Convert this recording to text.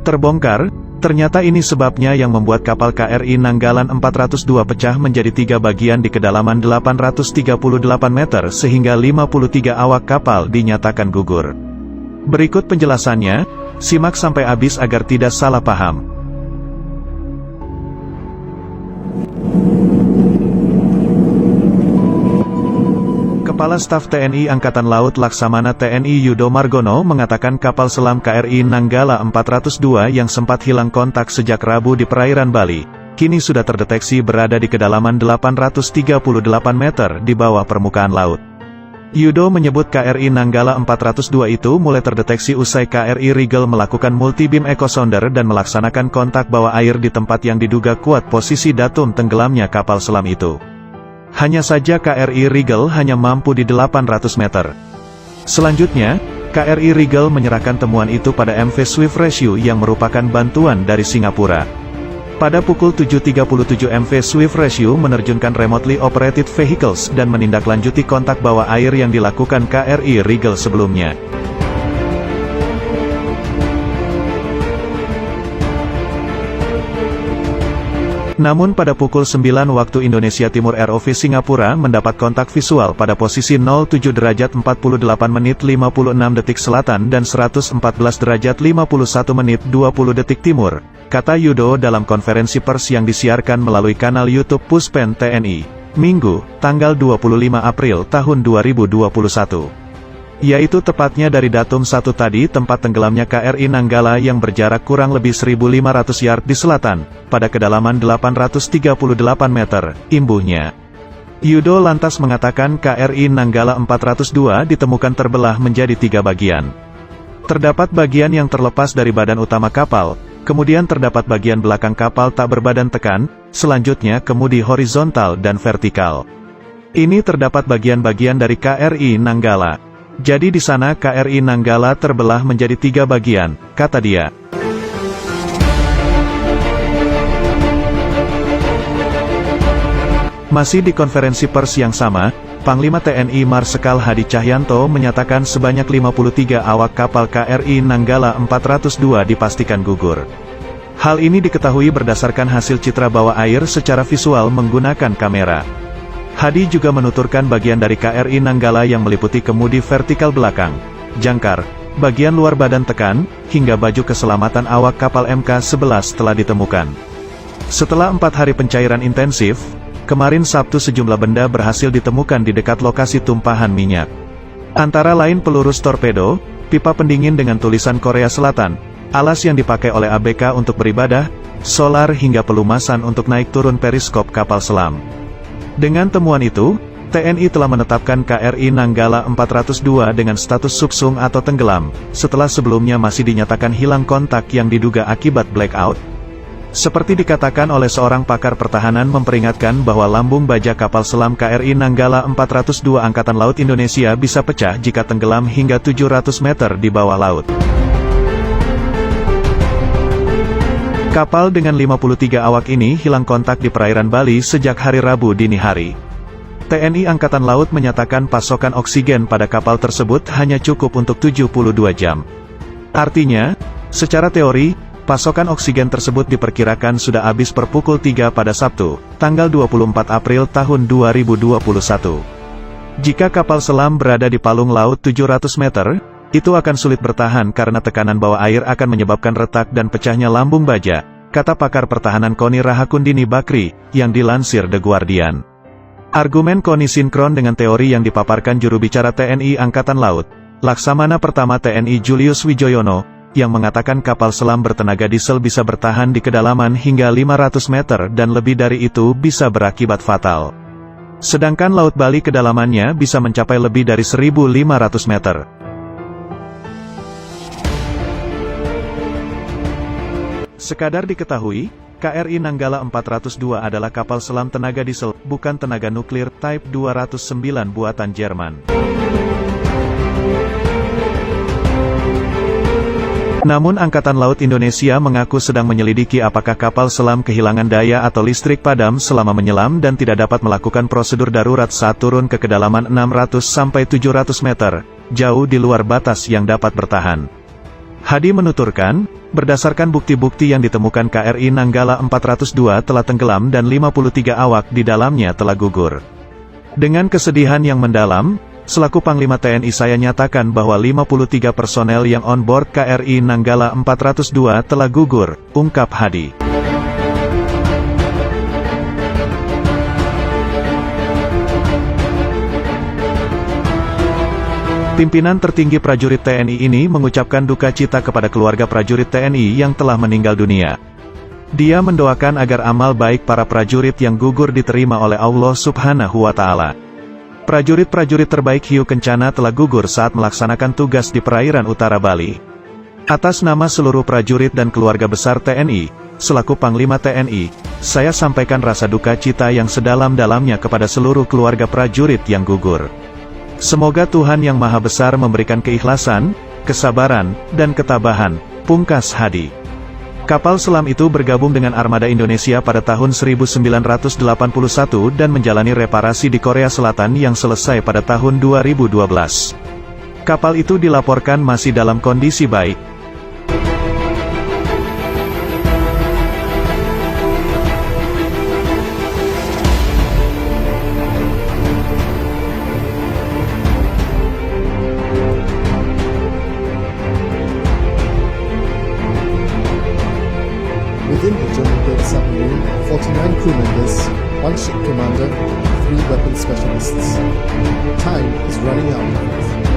Terbongkar, ternyata ini sebabnya yang membuat kapal KRI Nanggalan 402 pecah menjadi 3 bagian di kedalaman 838 meter sehingga 53 awak kapal dinyatakan gugur. Berikut penjelasannya, simak sampai habis agar tidak salah paham. Kepala Staf TNI Angkatan Laut Laksamana TNI Yudo Margono mengatakan kapal selam KRI Nanggala 402 yang sempat hilang kontak sejak Rabu di perairan Bali, kini sudah terdeteksi berada di kedalaman 838 meter di bawah permukaan laut. Yudo menyebut KRI Nanggala 402 itu mulai terdeteksi usai KRI Rigel melakukan multi-beam echo sounder dan melaksanakan kontak bawah air di tempat yang diduga kuat posisi datum tenggelamnya kapal selam itu. Hanya saja KRI Rigel hanya mampu di 800 meter. Selanjutnya, KRI Rigel menyerahkan temuan itu pada MV Swift Rescue yang merupakan bantuan dari Singapura. Pada pukul 7.37 MV Swift Rescue menerjunkan remotely operated vehicles dan menindaklanjuti kontak bawah air yang dilakukan KRI Rigel sebelumnya. Namun pada pukul 9 waktu Indonesia Timur ROV Singapura mendapat kontak visual pada posisi 07 derajat 48 menit 56 detik selatan dan 114 derajat 51 menit 20 detik timur, kata Yudo dalam konferensi pers yang disiarkan melalui kanal YouTube Puspen TNI, Minggu, tanggal 25 April tahun 2021. Yaitu tepatnya dari datum 1 tadi tempat tenggelamnya KRI Nanggala yang berjarak kurang lebih 1.500 yard di selatan, pada kedalaman 838 meter, imbuhnya. Yudo lantas mengatakan KRI Nanggala 402 ditemukan terbelah menjadi 3 bagian. Terdapat bagian yang terlepas dari badan utama kapal, kemudian terdapat bagian belakang kapal tak berbadan tekan, selanjutnya kemudi horizontal dan vertikal. Ini terdapat bagian-bagian dari KRI Nanggala. Jadi di sana KRI Nanggala terbelah menjadi 3 bagian, kata dia. Masih di konferensi pers yang sama, Panglima TNI Marsikal Hadi Cahyanto menyatakan sebanyak 53 awak kapal KRI Nanggala 402 dipastikan gugur. Hal ini diketahui berdasarkan hasil citra bawah air secara visual menggunakan kamera. Hadi juga menuturkan bagian dari KRI Nanggala yang meliputi kemudi vertikal belakang, jangkar, bagian luar badan tekan, hingga baju keselamatan awak kapal MK11 telah ditemukan. Setelah 4 hari pencairan intensif, kemarin Sabtu sejumlah benda berhasil ditemukan di dekat lokasi tumpahan minyak. Antara lain peluru torpedo, pipa pendingin dengan tulisan Korea Selatan, alas yang dipakai oleh ABK untuk beribadah, solar hingga pelumasan untuk naik turun periskop kapal selam. Dengan temuan itu, TNI telah menetapkan KRI Nanggala 402 dengan status subsung atau tenggelam, setelah sebelumnya masih dinyatakan hilang kontak yang diduga akibat blackout. Seperti dikatakan oleh seorang pakar pertahanan memperingatkan bahwa lambung baja kapal selam KRI Nanggala 402 Angkatan Laut Indonesia bisa pecah jika tenggelam hingga 700 meter di bawah laut. Kapal dengan 53 awak ini hilang kontak di perairan Bali sejak hari Rabu dini hari. TNI Angkatan Laut menyatakan pasokan oksigen pada kapal tersebut hanya cukup untuk 72 jam. Artinya, secara teori, pasokan oksigen tersebut diperkirakan sudah habis per pukul 3 pada Sabtu, tanggal 24 April tahun 2021. Jika kapal selam berada di palung laut 700 meter, itu akan sulit bertahan karena tekanan bawah air akan menyebabkan retak dan pecahnya lambung baja, kata pakar pertahanan KONI Rahakundini Bakri, yang dilansir The Guardian. Argumen KONI sinkron dengan teori yang dipaparkan juru bicara TNI Angkatan Laut, Laksamana Pertama TNI Julius Wijoyono, yang mengatakan kapal selam bertenaga diesel bisa bertahan di kedalaman hingga 500 meter dan lebih dari itu bisa berakibat fatal. Sedangkan Laut Bali kedalamannya bisa mencapai lebih dari 1.500 meter. Sekadar diketahui, KRI Nanggala 402 adalah kapal selam tenaga diesel, bukan tenaga nuklir, Type 209 buatan Jerman. Namun Angkatan Laut Indonesia mengaku sedang menyelidiki apakah kapal selam kehilangan daya atau listrik padam selama menyelam dan tidak dapat melakukan prosedur darurat saat turun ke kedalaman 600-700 meter, jauh di luar batas yang dapat bertahan. Hadi menuturkan, berdasarkan bukti-bukti yang ditemukan KRI Nanggala 402 telah tenggelam dan 53 awak di dalamnya telah gugur. Dengan kesedihan yang mendalam, selaku Panglima TNI saya nyatakan bahwa 53 personel yang on board KRI Nanggala 402 telah gugur, ungkap Hadi. Pimpinan tertinggi prajurit TNI ini mengucapkan duka cita kepada keluarga prajurit TNI yang telah meninggal dunia. Dia mendoakan agar amal baik para prajurit yang gugur diterima oleh Allah Subhanahu wa Ta'ala. Prajurit-prajurit terbaik Hiu Kencana telah gugur saat melaksanakan tugas di perairan utara Bali. Atas nama seluruh prajurit dan keluarga besar TNI, selaku Panglima TNI, saya sampaikan rasa duka cita yang sedalam-dalamnya kepada seluruh keluarga prajurit yang gugur. Semoga Tuhan Yang Maha Besar memberikan keikhlasan, kesabaran, dan ketabahan, pungkas Hadi. Kapal selam itu bergabung dengan Armada Indonesia pada tahun 1981 dan menjalani reparasi di Korea Selatan yang selesai pada tahun 2012. Kapal itu dilaporkan masih dalam kondisi baik. Within the German-built submarine, 49 crew members, 1 ship commander, 3 weapons specialists. Time is running out.